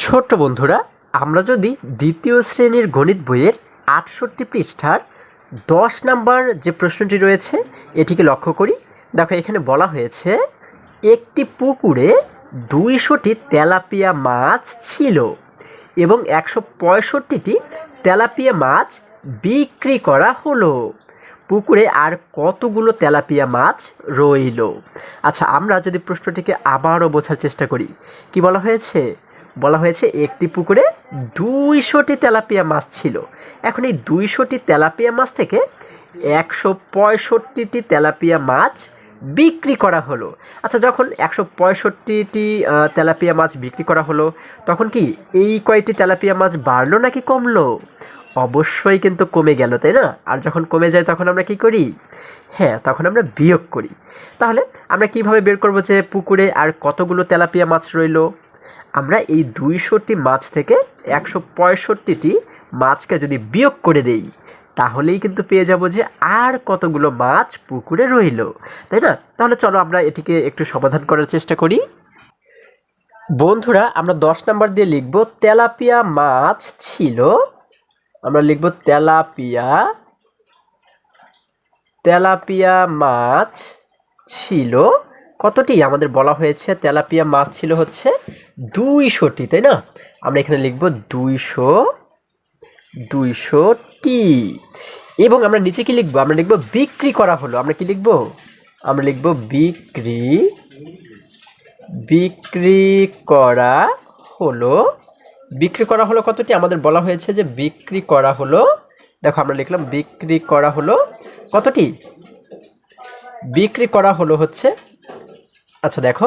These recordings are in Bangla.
ছোট্ট বন্ধুরা, আমরা যদি দ্বিতীয় শ্রেণীর গণিত বইয়ের ৬৮ পৃষ্ঠার ১০ নাম্বার যে প্রশ্নটি রয়েছে এটিকে লক্ষ্য করি। দেখো, এখানে বলা হয়েছে একটি পুকুরে ২০০টি তেলাপিয়া মাছ ছিল এবং ১৬৫টি তেলাপিয়া মাছ বিক্রি করা হলো। পুকুরে আর কতগুলো তেলাপিয়া মাছ রইল? আচ্ছা, আমরা যদি প্রশ্নটিকে আবারও বোঝার চেষ্টা করি, কি বলা হয়েছে? বলা হয়েছে একটি পুকুরে ২০০টি তেলাপিয়া মাছ ছিল। এখন এই ২০০টি তেলাপিয়া মাছ থেকে ১৬৫টি তেলাপিয়া মাছ বিক্রি করা হলো। আচ্ছা, যখন ১৬৫টি তেলাপিয়া মাছ বিক্রি করা হলো, তখন কি এই কয়টি তেলাপিয়া মাছ বাড়লো নাকি কমলো? অবশ্যই কিন্তু কমে গেল, তাই না? আর যখন কমে যায় তখন আমরা কি করি? হ্যাঁ, তখন আমরা বিয়োগ করি। তাহলে আমরা কিভাবে বের করব যে পুকুরে আর কতগুলো তেলাপিয়া মাছ রইল? আমরা এই ২০০টি মাছ থেকে ১৬৫টি মাছকে যদি বিয়োগ করে দেই, তাহলেই কিন্তু পেয়ে যাব যে আর কতগুলো মাছ পুকুরে রইল, তাই না? তাহলে চলো আমরা এটিকে একটু সমাধান করার চেষ্টা করি। বন্ধুরা, আমরা ১০ নাম্বার দিয়ে লিখব তেলাপিয়া মাছ ছিল। আমরা লিখব তেলাপিয়া মাছ ছিল কতটি? আমাদের বলা হয়েছে তেলাপিয়া মাছ ছিল হচ্ছে ২০০টি, তাই না? আমরা এখানে লিখব ২০০টি। এবং আমরা নিচে কি লিখব? আমরা লিখব বিক্রি করা হলো। আমরা কি লিখব? আমরা লিখব বিক্রি করা হলো। বিক্রি করা হলো কতটি? আমাদের বলা হয়েছে যে বিক্রি করা হলো, দেখো আমরা লিখলাম বিক্রি করা হলো কতটি? বিক্রি করা হলো হচ্ছে, আচ্ছা দেখো,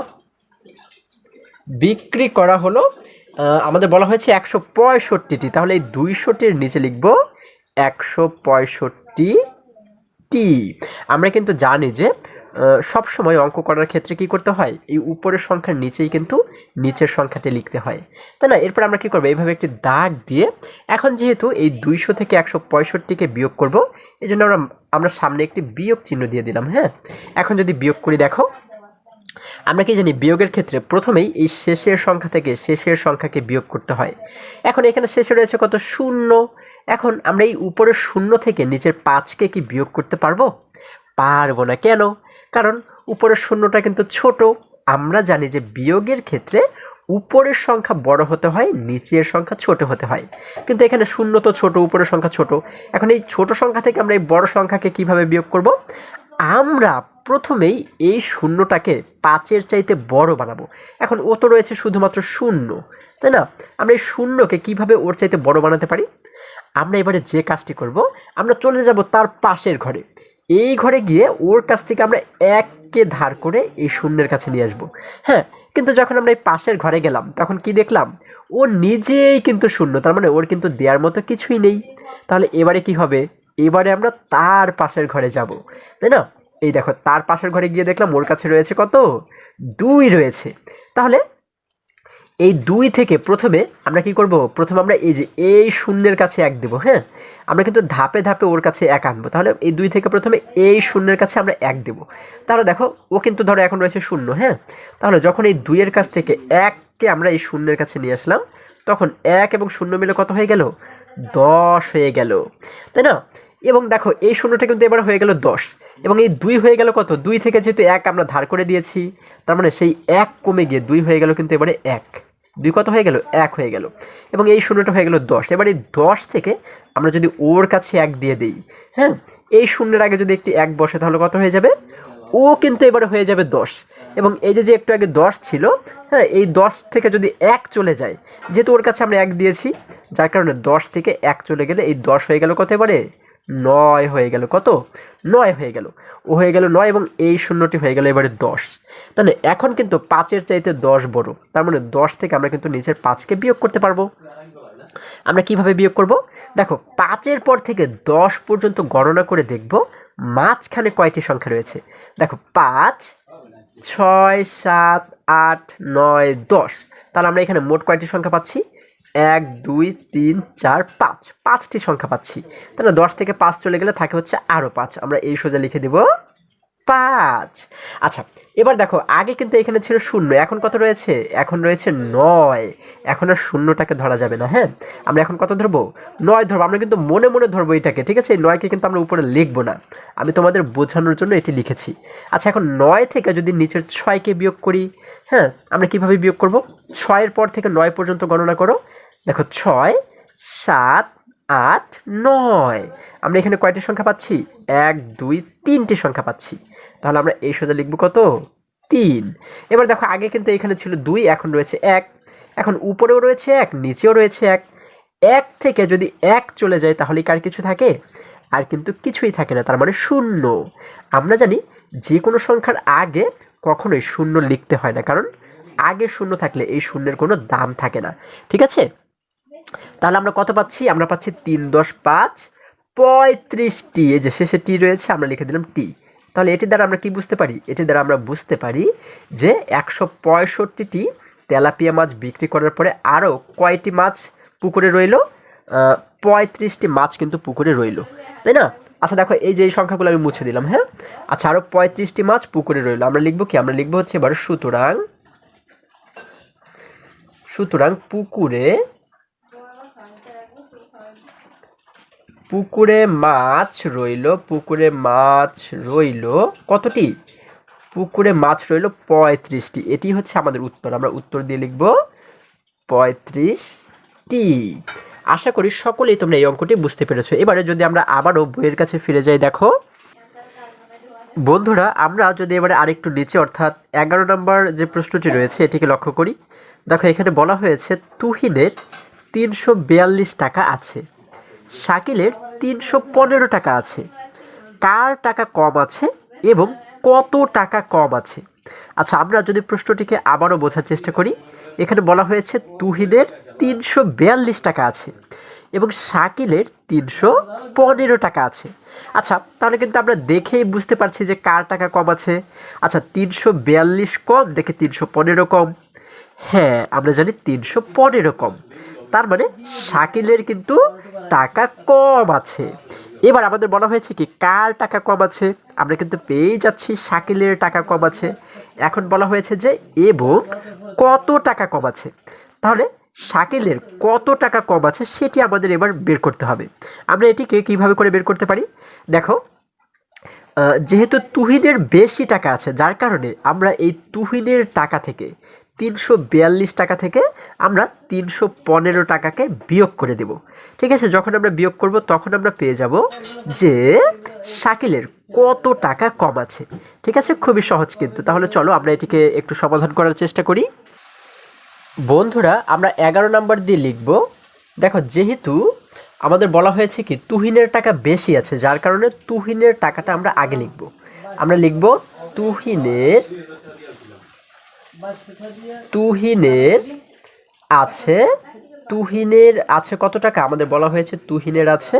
বিক্রি করা হলো আমাদের বলা হয়েছে ১৬৫টি। তাহলে এই ২০০টির নিচে লিখব ১৬৫টি। আমরা কিন্তু জানি যে সব সময় অঙ্ক করার ক্ষেত্রে কি করতে হয়? এই উপরের সংখ্যার নিচেই কিন্তু নিচের সংখ্যাটি লিখতে হয়, তাই না? এরপর আমরা কি করব? এইভাবে একটি দাগ দিয়ে, এখন যেহেতু এই ২০০ থেকে ১৬৫কে বিয়োগ করব, এই জন্য আমরা সামনে একটি বিয়োগ চিহ্ন দিয়ে দিলাম। হ্যাঁ, এখন যদি বিয়োগ করি, দেখো আমরা কি জানি বিয়োগের ক্ষেত্রে প্রথমেই এই শেষের সংখ্যা থেকে শেষের সংখ্যাকে বিয়োগ করতে হয়। এখন এখানে শেষে রয়েছে কত? ০। এখন আমরা এই উপরের ০ থেকে নিচের ৫কে কি বিয়োগ করতে পারবো? পারবো না। কেন? কারণ উপরের ০টা কিন্তু ছোট। আমরা জানি যে বিয়োগের ক্ষেত্রে উপরের সংখ্যা বড় হতে হয়, নিচের সংখ্যা ছোট হতে হয়। কিন্তু এখানে ০ তো ছোট, উপরের সংখ্যা ছোট। এখন এই ছোট সংখ্যা থেকে আমরা এই বড় সংখ্যাকে কিভাবে বিয়োগ করব? আমরা প্রথমেই এই ০টাকে ৫-এর চাইতে বড় বানাবো। এখন ও তো রয়েছে শুধুমাত্র ০, তাই না? আমরা এই ০কে কিভাবে ওর চাইতে বড় বানাতে পারি? আমরা এবারে যে কাজটি করব, আমরা চলে যাব তার পাশের ঘরে। এই ঘরে গিয়ে ওর কাছ থেকে আমরা ১কে ধার করে এই ০-এর কাছে নিয়ে আসবো। হ্যাঁ, কিন্তু যখন আমরা এই পাশের ঘরে গেলাম, তখন কি দেখলাম? ও নিজেই কিন্তু ০, তার মানে ওর কিন্তু দেওয়ার মতো কিছুই নেই। তাহলে এবারে কি হবে? এবারে আমরা তার পাশের ঘরে যাব, তাই না? এই দেখো, তার পাশের ঘরে গিয়ে দেখলাম ওর কাছে রয়েছে কত? ২ রয়েছে। তাহলে এই ২ থেকে প্রথমে আমরা কি করব? প্রথমে আমরা এই যে এই ০-এর কাছে ১ দেব। হ্যাঁ, আমরা কিন্তু ধাপে ধাপে ওর কাছে ১ আনবো। তাহলে এই ২ থেকে প্রথমে এই ০-এর কাছে আমরা ১ দেব। তাহলে দেখো, ও কিন্তু ধরো এখন রয়েছে ০। হ্যাঁ, তাহলে যখন এই ২-এর কাছ থেকে ১কে আমরা এই ০-এর কাছে নিয়ে আসলাম, তখন ১ এবং ০ মিলে কত হয়ে গেল? ১০ হয়ে গেল, তাই না? এবং দেখো, এই ০টা কিন্তু এবার হয়ে গেল ১০, এবং এই ২ হয়ে গেল কত? ২ থেকে যেহেতু ১ আমরা ধার করে দিয়েছি, তার মানে সেই ১ কমে গিয়ে ২ হয়ে গেল কিন্তু এবারে ১। ২ কত হয়ে গেল? ১ হয়ে গেল। এবং এই ০টা হয়ে গেল ১০। এবার এই ১০ থেকে আমরা যদি ওর কাছে ১ দিয়ে দিই, হ্যাঁ, এই ০-এর আগে যদি একটি ১ বসে, তাহলে কত হয়ে যাবে? ও কিন্তু এবারে হয়ে যাবে ১০। এবং এই যে একটু আগে ১০ ছিল, হ্যাঁ, এই ১০ থেকে যদি ১ চলে যায়, যেহেতু ওর কাছে আমরা ১ দিয়েছি, যার কারণে ১০ থেকে ১ চলে গেলে এই ১০ হয়ে গেল কত? এবারে ৯ হয়ে গেল। কত? ৯ হয়ে গেল। ও হয়ে গেল ৯ এবং এই ০টি হয়ে গেল এবারে ১০। তাহলে এখন কিন্তু ৫-এর চাইতে ১০ বড়, তার মানে ১০ থেকে আমরা কিন্তু নিচের ৫কে বিয়োগ করতে পারবো। আমরা কিভাবে বিয়োগ করব? দেখো, ৫-এর পর থেকে ১০ পর্যন্ত গণনা করে দেখব মাঝখানে কয়টি সংখ্যা রয়েছে। দেখো, ৫, ৬, ৭, ৮, ৯, ১০। তাহলে আমরা এখানে মোট কয়টি সংখ্যা পাচ্ছি? ১, ২, ৩, ৪, ৫। ৫টি সংখ্যা পাচ্ছি। তাহলে ১০ থেকে ৫ চলে গেলে থাকে হচ্ছে আরও ৫। আমরা এই সোজা লিখে দেব 5। আচ্ছা, এবার দেখো আগে কিন্তু এখানে ছিল 0, এখন কত রয়েছে? এখন রয়েছে 9। এখন আর শূন্যটাকে ধরা যাবে না, হ্যাঁ? আমরা এখন কত ধরবো? 9 ধরবো। আমরা কিন্তু মনে মনে ধরবো এটাকে, ঠিক আছে? এই 9কে কিন্তু আমরা উপরে লিখবো না, আমি তোমাদের বোঝানোর জন্য এটি লিখেছি। আচ্ছা, এখন 9 থেকে যদি নিচের 6কে বিয়োগ করি, হ্যাঁ, আমরা কিভাবে বিয়োগ করব? 6-এর পর থেকে 9 পর্যন্ত গণনা করো। দেখো 6, 7, 8, 9। আমরা এখানে কয়টি সংখ্যা পাচ্ছি? 1, 2, 3টি সংখ্যা পাচ্ছি। তাহলে আমরা এই সোজা লিখব কত? 3। এবার দেখো আগে কিন্তু এখানে ছিল 2, এখন রয়েছে 1। এখন উপরেও রয়েছে 1, নিচেও রয়েছে 1। 1 থেকে যদি 1 চলে যায় তাহলে কার কিছু থাকে? আর কিন্তু কিছুই থাকে না, তার মানে 0। আমরা জানি যে কোনো সংখ্যার আগে কখনোই 0 লিখতে হয় না, কারণ আগে 0 থাকলে এই শূন্যের কোনো দাম থাকে না, ঠিক আছে? তাহলে আমরা কত পাচ্ছি? আমরা পাচ্ছি 3 × 5 = 35টি। এই যে শেষে টি রয়েছে, আমরা লিখে দিলাম টি। তাহলে এটি দ্বারা আমরা কি বুঝতে পারি? এটি দ্বারা আমরা বুঝতে পারি যে 165টি তেলাপিয়া মাছ বিক্রি করার পরে আরও কয়টি মাছ পুকুরে রইল? 35টি মাছ কিন্তু পুকুরে রইল, তাই না? আচ্ছা দেখো, এই যে এই সংখ্যাগুলো আমি মুছে দিলাম, হ্যাঁ? আচ্ছা, আরও 35টি মাছ পুকুরে রইল। আমরা লিখবো কি? আমরা লিখবো হচ্ছে এবার সুতরাং পুকুরে মাছ রইল কতটি? পুকুরে মাছ রইল 35টি। এটি হচ্ছে আমাদের উত্তর। আমরা উত্তর দিয়ে লিখব 35টি। আশা করি সকলেই তোমরা এই অঙ্কটি বুঝতে পেরেছো। এবারে যদি আমরা আবারও বইয়ের কাছে ফিরে যাই, দেখো বন্ধুরা, আমরা যদি এবারে আরেকটু নিচে অর্থাৎ 11 নম্বর যে প্রশ্নটি রয়েছে এটিকে লক্ষ্য করি। দেখো এখানে বলা হয়েছে তুহিনের 342 টাকা আছে, শাকিলের 315 টাকা আছে, কার টাকা কম আছে এবং কত টাকা কম আছে? আচ্ছা, আমরা যদি প্রশ্নটিকে আবারও বোঝার চেষ্টা করি, এখানে বলা হয়েছে তুহিনের 342 টাকা আছে এবং শাকিলের 315 টাকা আছে। আচ্ছা, তাহলে কিন্তু আমরা দেখেই বুঝতে পারছি যে কার টাকা কম আছে। আচ্ছা, 342 কম দেখে 315 কম। হ্যাঁ, আমরা জানি 315 কম, তার মানে শাকিলের কিন্তু টাকা কম আছে। এবার আমাদের বলা হয়েছে কি কার টাকা কম আছে? আমরা কিন্তু পেয়ে যাচ্ছি শাকিলের টাকা কম আছে। এখন বলা হয়েছে যে এবং কত টাকা কম আছে। তাহলে শাকিলের কত টাকা কম আছে সেটি আমাদের এবার বের করতে হবে। আমরা এটিকে কিভাবে করে বের করতে পারি? দেখো, যেহেতু তুহিনের বেশি টাকা আছে, যার কারণে আমরা এই তুহিনের টাকা থেকে 342 টাকা থেকে আমরা 315 টাকাকে বিয়োগ করে দেব, ঠিক আছে? যখন আমরা বিয়োগ করব তখন আমরা পেয়ে যাব যে শাকিলের কত টাকা কম আছে, ঠিক আছে? খুবই সহজ কিন্তু। তাহলে চলো আমরা এটিকে একটু সমাধান করার চেষ্টা করি। বন্ধুরা, আমরা 11 নাম্বার দিয়ে লিখব। দেখো, যেহেতু আমাদের বলা হয়েছে কি তুহিনের টাকা বেশি আছে, যার কারণে তুহিনের টাকাটা আমরা আগে লিখব। আমরা লিখব তুহিনের আছে কত টাকা? আমাদের বলা হয়েছে তুহিনের আছে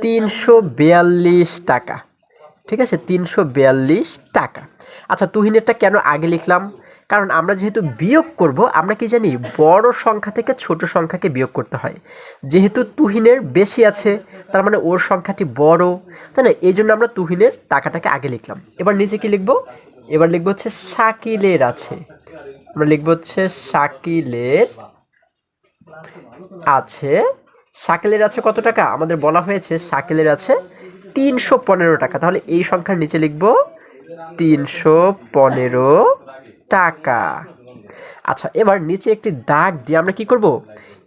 342 টাকা, ঠিক আছে? 342 টাকা। আচ্ছা, তুহিনেরটা কেন আগে লিখলাম? কারণ আমরা যেহেতু বিয়োগ করব, আমরা কি জানি বড় সংখ্যা থেকে ছোট সংখ্যাকে বিয়োগ করতে হয়। যেহেতু তুহিনের বেশি আছে, তার মানে ওর সংখ্যাটি বড়, তাই না? এই জন্য আমরা তুহিনের টাকাটাকে আগে লিখলাম। এবার নিচে কি লিখব? এবার লিখব হচ্ছে শাকিলের আছে। আমরা লিখব হচ্ছে শাকিলের আছে কত টাকা? আমাদের বলা হয়েছে শাকিলের আছে 315 টাকা। তাহলে এই সংখ্যার নিচে লিখব 315 টাকা। আচ্ছা, এবার নিচে একটি দাগ দিয়ে আমরা কি করব?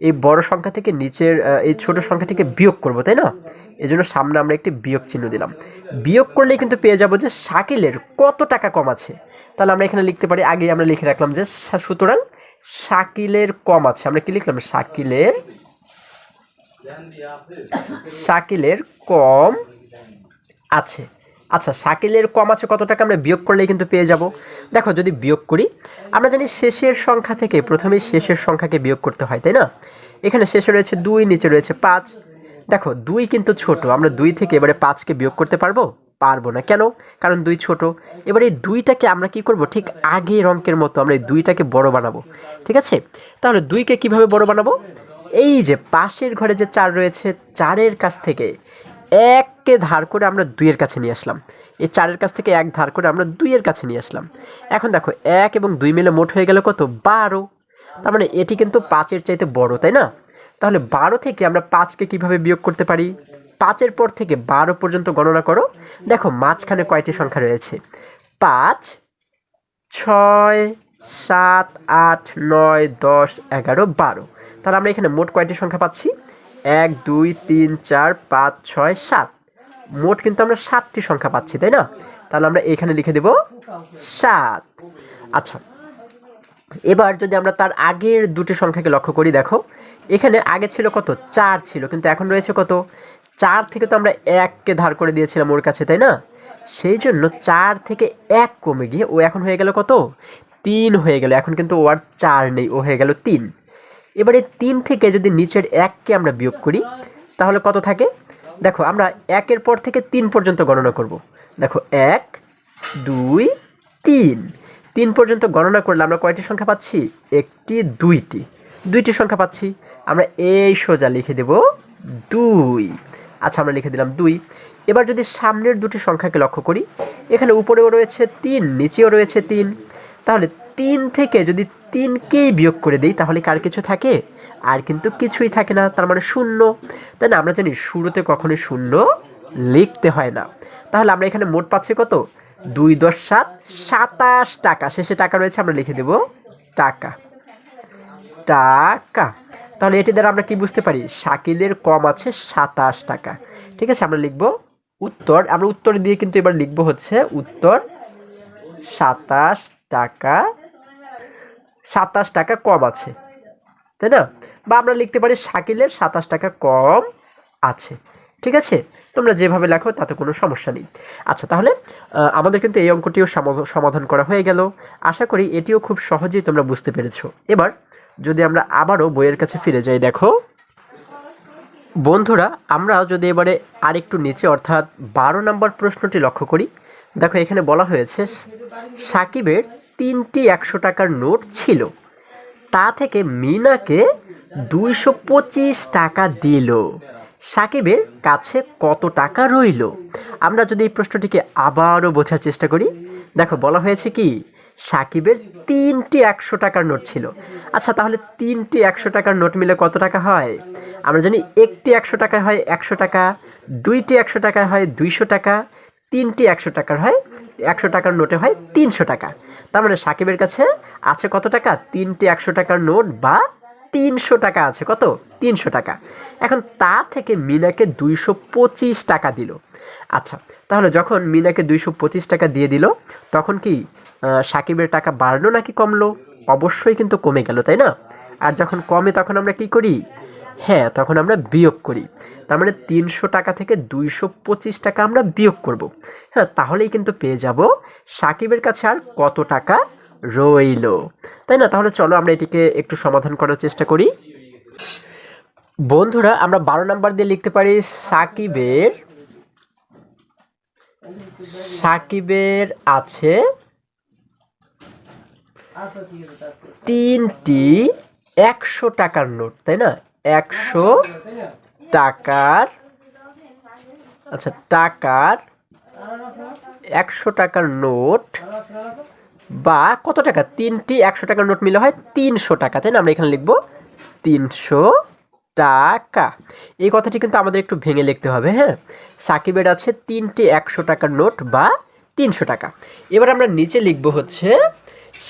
এই বড় সংখ্যা থেকে নিচের এই ছোট সংখ্যাটিকে বিয়োগ করব, তাই না? এজন্য সামনে আমরা একটি বিয়োগ চিহ্ন দিলাম। বিয়োগ করলেই কিন্তু পেয়ে যাব যে শাকিলের কত টাকা কম আছে। তাহলে আমরা এখানে লিখতে পারি, আগে আমরা লিখে রাখলাম যে সুতরাং শাকিলের কম আছে। আমরা কি লিখলাম? শাকিলের কম আছে। আচ্ছা, শাকিলের কম আছে কত টাকা? আমরা বিয়োগ করলেই কিন্তু পেয়ে যাব। দেখো, যদি বিয়োগ করি, আমরা জানি শেষের সংখ্যা থেকে প্রথমে শেষের সংখ্যাকে বিয়োগ করতে হয়, তাই না? এখানে শেষে রয়েছে 2, নিচে রয়েছে 5। দেখো, 2 কিন্তু ছোট, আমরা 2 থেকে এবারে 5কে বিয়োগ করতে পারবো না। কেন? কারণ 2 ছোট। এবার এই 2টাকে আমরা কি করব? ঠিক আগের অঙ্কের মতো আমরা এই 2টাকে বড় বানাবো, ঠিক আছে? তাহলে 2কে কিভাবে বড় বানাবো? এই যে পাশের ঘরে যে 4 রয়েছে, 4-এর কাছ থেকে 1কে ধার করে আমরা 2-এর কাছে নিয়ে আসলাম। এই 4-এর কাছ থেকে 1 ধার করে আমরা 2-এর কাছে নিয়ে আসলাম। এখন দেখো 1 এবং 2 মিলে মোট হয়ে গেল কত? 12। তার মানে এটি কিন্তু 5-এর চাইতে বড়, তাই না? তাহলে 12 থেকে আমরা 5কে কিভাবে বিয়োগ করতে পারি? 5-এর পর থেকে 12 পর্যন্ত গণনা করো। দেখো মাঝখানে কয়টি সংখ্যা রয়েছে? 5, 6, 7, 8, 9, 10, 11, 12। তাহলে আমরা এখানে মোট কয়টি সংখ্যা পাচ্ছি? 1, 2, 3, 4, 5, 6, 7। মোট কিন্তু আমরা 7টি সংখ্যা পাচ্ছি, তাই না? তাহলে আমরা এখানে লিখে দেব 7। আচ্ছা, এবার যদি আমরা তার আগের দুটি সংখ্যাকে লক্ষ্য করি, দেখো এখানে আগে ছিল কত? 4 ছিল, কিন্তু এখন রয়েছে কত? 4 থেকে তো আমরা 1কে ধার করে দিয়েছিলাম ওর কাছে, তাই না? সেই জন্য 4 থেকে 1 কমে গিয়ে ও এখন হয়ে গেল কত? 3 হয়ে গেল। এখন কিন্তু ও আর 4 নেই, ও হয়ে গেল 3। এবারে 3 থেকে যদি নিচের 1কে আমরা বিয়োগ করি তাহলে কত থাকে? দেখো আমরা 1-এর পর থেকে 3 পর্যন্ত গণনা করব। দেখো 1, 2, 3। 3 পর্যন্ত গণনা করলে আমরা কয়টি সংখ্যা পাচ্ছি? একটি, দুইটি সংখ্যা পাচ্ছি। আমরা এই সোজা লিখে দেব 2। আচ্ছা, আমরা লিখে দিলাম 2। এবার যদি সামনের দুটি সংখ্যাকে লক্ষ্য করি, এখানে উপরেও রয়েছে 3, নিচেও রয়েছে 3। তাহলে 3 থেকে যদি 3কেই বিয়োগ করে দেই তাহলে কার কিছু থাকে? আর কিন্তু কিছুই থাকে না, তার মানে 0। তাই না? আমরা জানি শুরুতে কখনোই 0 লিখতে হয় না। তাহলে আমরা এখানে মোট পাচ্ছি কত? 2 × 7 = 27 টাকা। শেষে টাকা রয়েছে, আমরা লিখে দেব টাকা। তাহলে এটি দ্বারা আমরা কি বুঝতে পারি? শাকিলের কম আছে 27 টাকা। ঠিক আছে, আমরা লিখব উত্তর। আমরা উত্তর দিয়ে কিন্তু এবার লিখব হচ্ছে উত্তর 27 টাকা, 27 টাকা কম আছে, তাই না? বা আমরা লিখতে পারি শাকিলের 27 টাকা কম আছে। ঠিক আছে, তোমরা যেভাবে লেখো তাতে কোনো সমস্যা নেই। আচ্ছা, তাহলে আমাদের কিন্তু এই অঙ্কটিও সমাধান করা হয়ে গেল। আশা করি এটিও খুব সহজেই তোমরা বুঝতে পেরেছো। এবার যদি আমরা আবারও বইয়ের কাছে ফিরে যাই, দেখো বন্ধুরা, আমরা যদি এবারে আরেকটু নিচে অর্থাৎ 12 নম্বর প্রশ্নটি লক্ষ্য করি, দেখো এখানে বলা হয়েছে সাকিবের 3টি 100 টাকার নোট ছিল, তা থেকে মিনাকে 225 টাকা দিল। সাকিবের কাছে কত টাকা রইল? আমরা যদি এই প্রশ্নটিকে আবারও বোঝার চেষ্টা করি, দেখো বলা হয়েছে কি সাকিবের 3টি 100 টাকার নোট ছিল। আচ্ছা, তাহলে 3টি 100 টাকার নোট মিলে কত টাকা হয়? আমরা জানি একটি 100 টাকায় হয় 100 টাকা, দুইটি 100 টাকায় হয় 200 টাকা, 3টি 100 টাকার হয় 100 টাকার নোটে হয় 300 টাকা। তার মানে সাকিবের কাছে আছে কত টাকা? 3টি 100 টাকার নোট বা 300 টাকা আছে। কত? 300 টাকা। এখন তা থেকে মিনাকে 225 টাকা দিল। আচ্ছা, তাহলে যখন মিনাকে 225 টাকা দিয়ে দিল তখন কি সাকিবের টাকা বাড়লো নাকি কমলো? অবশ্যই কিন্তু কমে গেল, তাই না? আর যখন কমে তখন আমরা কি করি? হ্যাঁ, তখন আমরা বিয়োগ করি। তার মানে 300 টাকা থেকে 225 টাকা আমরা বিয়োগ করব। হ্যাঁ, তাহলেই কিন্তু পেয়ে যাব সাকিবের কাছে আর কত টাকা রইল, তাই না? তাহলে চলো আমরা এটিকে একটু সমাধান করার চেষ্টা করি। বন্ধুরা, আমরা 12 নাম্বার দিয়ে লিখতে পারি সাকিবের আছে 3টি 100 টাকার নোট, তাই না? 100 টাকার, আচ্ছা টাকার 100 টাকার নোট বা কত টাকা? 3টি 100 টাকার নোট মিলে হয় 300 টাকা, তাই না? আমরা এখানে লিখব 300 টাকা। এই কথাটি কিন্তু আমাদের একটু ভেঙে লিখতে হবে। হ্যাঁ, সাকিবের আছে 3টি 100 টাকার নোট বা 300 টাকা। এবার আমরা নিচে লিখব হচ্ছে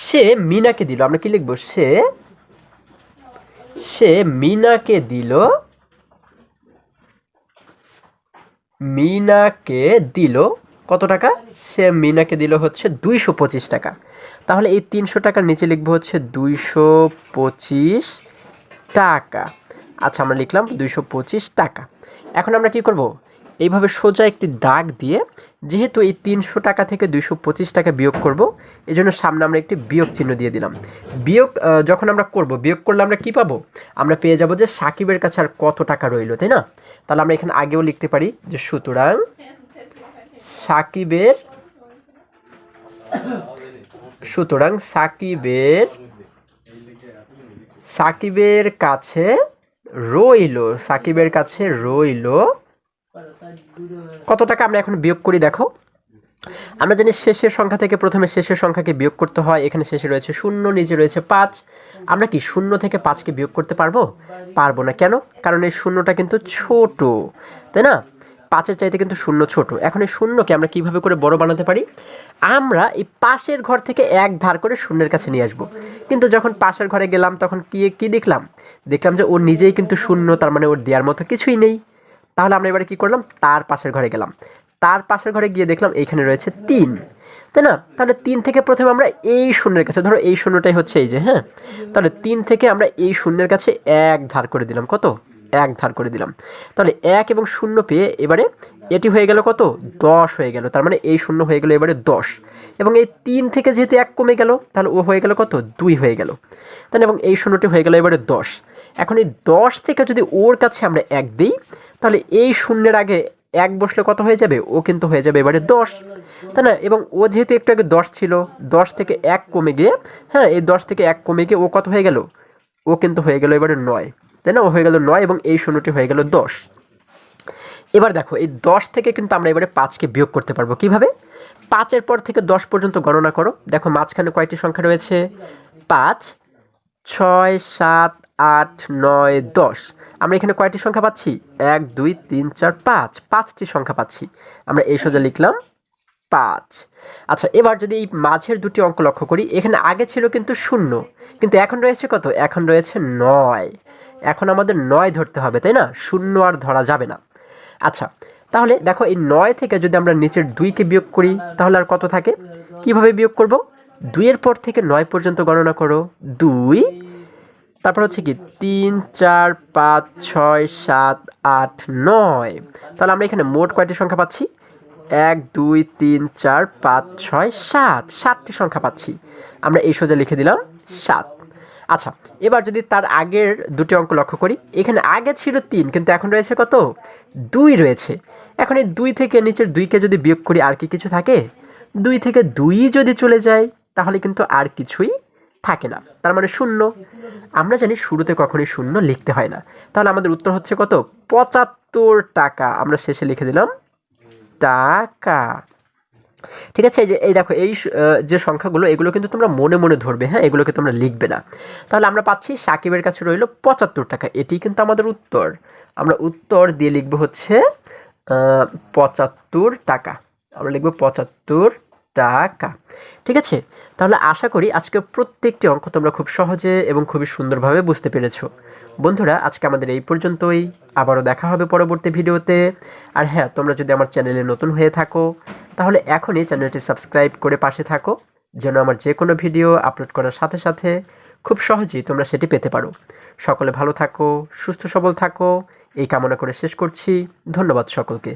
সে মিনাকে দিল। আমরা কি লিখব? সে মিনাকে দিল কত টাকা? সে মিনাকে দিল হচ্ছে 225 টাকা। তাহলে এই 300 টাকার নিচে লিখব হচ্ছে 225 টাকা। আচ্ছা, আমরা লিখলাম 225 টাকা। এখন আমরা কি করব? এইভাবে সোজা একটি দাগ দিয়ে, যেহেতু এই 300 টাকা থেকে 225 টাকা বিয়োগ করব, এই জন্য সামনে আমরা একটি বিয়োগ চিহ্ন দিয়ে দিলাম। বিয়োগ যখন আমরা করব, বিয়োগ করলে আমরা কি পাবো? আমরা পেয়ে যাব যে সাকিবের কাছে আর কত টাকা রইল, তাই না? তাহলে আমরা এখানে আগেও লিখতে পারি যে সুতরাং সাকিবের কাছে রইল কত টাকা? আমরা এখন বিয়োগ করি। দেখো আমরা জানি শেষের সংখ্যা থেকে প্রথমে শেষের সংখ্যাকে বিয়োগ করতে হয়। এখানে শেষে রয়েছে 0, নিচে রয়েছে 5। আমরা কি 0 থেকে 5কে বিয়োগ করতে পারবো? পারবো না। কেন? কারণ এই শূন্যটা কিন্তু ছোট, তাই না? 5-এর চাইতে কিন্তু 0 ছোট। এখন এই শূন্যকে আমরা কিভাবে করে বড় বানাতে পারি? আমরা এই পাশের ঘর থেকে এক ধার করে শূন্যের কাছে নিয়ে আসবো। কিন্তু যখন পাশের ঘরে গেলাম তখন কি দেখলাম? দেখলাম যে ও নিজেই কিন্তু 0, তার মানে ওর দেওয়ার মতো কিছুই নেই। তাহলে আমরা এবারে কি করলাম? তার পাশের ঘরে গেলাম। তার পাশের ঘরে গিয়ে দেখলাম এইখানে রয়েছে 3, তাই না? তাহলে 3 থেকে প্রথমে আমরা এই শূন্যের কাছে, ধরো এই শূন্যটাই হচ্ছে এই যে, হ্যাঁ, তাহলে 3 থেকে আমরা এই শূন্যের কাছে এক ধার করে দিলাম। কত? এক ধার করে দিলাম। তাহলে 1 এবং 0 পেয়ে এবারে এটি হয়ে গেল কত? 10 হয়ে গেল। তার মানে এই শূন্য হয়ে গেল এবারে 10। এবং এই 3 থেকে যেহেতু 1 কমে গেল, তাহলে ও হয়ে গেল কত? 2 হয়ে গেল, তাই না? এবং এই শূন্যটি হয়ে গেল এবারে 10। এখন এই 10 থেকে যদি ওর কাছে আমরা 1 দিই, তাহলে এই শূন্যের আগে 1 বসলে কত হয়ে যাবে? ও কিন্তু হয়ে যাবে এবারে 10, তাই না? এবং ও যেহেতু একটু আগে 10 ছিল, 10 থেকে 1 কমে গিয়ে, হ্যাঁ, এই 10 থেকে 1 কমে গিয়ে ও কত হয়ে গেল? ও কিন্তু হয়ে গেল এবারে 9, তাই না? ও হয়ে গেল 9 এবং এই শূন্যটি হয়ে গেল 10। এবার দেখো এই 10 থেকে কিন্তু আমরা এবারে 5কে বিয়োগ করতে পারবো। কিভাবে? 5-এর পর থেকে 10 পর্যন্ত গণনা করো। দেখো মাঝখানে কয়টি সংখ্যা রয়েছে? 5, 6, 7, 8, 9, 10। আমরা এখানে কয়টি সংখ্যা পাচ্ছি? 1, 2, 3, 4, 5, 5টি সংখ্যা পাচ্ছি। আমরা এই সোজা লিখলাম 5। আচ্ছা, এবার যদি এই মাঝের দুটি অঙ্ক লক্ষ্য করি, এখানে আগে ছিল কিন্তু 0, কিন্তু এখন রয়েছে কত? এখন রয়েছে 9। এখন আমাদের 9 ধরতে হবে, তাই না? 0 আর ধরা যাবে না। আচ্ছা, তাহলে দেখো এই 9 থেকে যদি আমরা নিচের 2কে বিয়োগ করি, তাহলে আর কত থাকে? কিভাবে বিয়োগ করব? 2 এর পর থেকে 9 পর্যন্ত গণনা করো। 2, তারপর হচ্ছে কি 3, 4, 5, 6, 7, 8, 9। তাহলে আমরা এখানে মোট কয়টি সংখ্যা পাচ্ছি? 1, 2, 3, 4, 5, 6, 7, 7টি সংখ্যা পাচ্ছি। আমরা এই সোজা লিখে দিলাম 7। আচ্ছা, এবার যদি তার আগের দুটি অঙ্ক লক্ষ্য করি, এখানে আগে ছিল 3, কিন্তু এখন রয়েছে কত? 2 রয়েছে। এখন এই 2 থেকে নিচের 2কে যদি বিয়োগ করি, আর কি কিছু থাকে? 2 থেকে 2 যদি চলে যায়, তাহলে কিন্তু আর কিছুই থাকে না, তার মানে 0। আমরা জানি শুরুতে কখনোই 0 লিখতে হয় না। তাহলে আমাদের উত্তর হচ্ছে কত? 75 টাকা। আমরা শেষে লিখে দিলাম টাকা। ঠিক আছে? এই দেখো এই যে সংখ্যাগুলো, এগুলো কিন্তু তোমরা মনে মনে ধরবে, হ্যাঁ, এগুলোকে তোমরা লিখবে না। তাহলে আমরা পাচ্ছি সাকিবের কাছে রইল 75 টাকা। এটি কিন্তু আমাদের উত্তর। আমরা উত্তর দিয়ে লিখবো হচ্ছে 75 টাকা। আমরা লিখবো 75 টাকা। ঠিক আছে? তাহলে আশা করি আজকে প্রত্যেকটি অঙ্ক তোমরা খুব সহজে এবং খুবই সুন্দরভাবে বুঝতে পেরেছো। বন্ধুরা, আজকে আমাদের এই পর্যন্তই। আবারও দেখা হবে পরবর্তী ভিডিওতে। আর হ্যাঁ, তোমরা যদি আমার চ্যানেলে নতুন হয়ে থাকো, তাহলে এখনই চ্যানেলটি সাবস্ক্রাইব করে পাশে থাকো, যেন আমার যে কোনো ভিডিও আপলোড করার সাথে সাথে খুব সহজেই তোমরা সেটি পেতে পারো। সকলে ভালো থাকো, সুস্থ সবল থাকো, এই কামনা করে শেষ করছি। ধন্যবাদ সকলকে।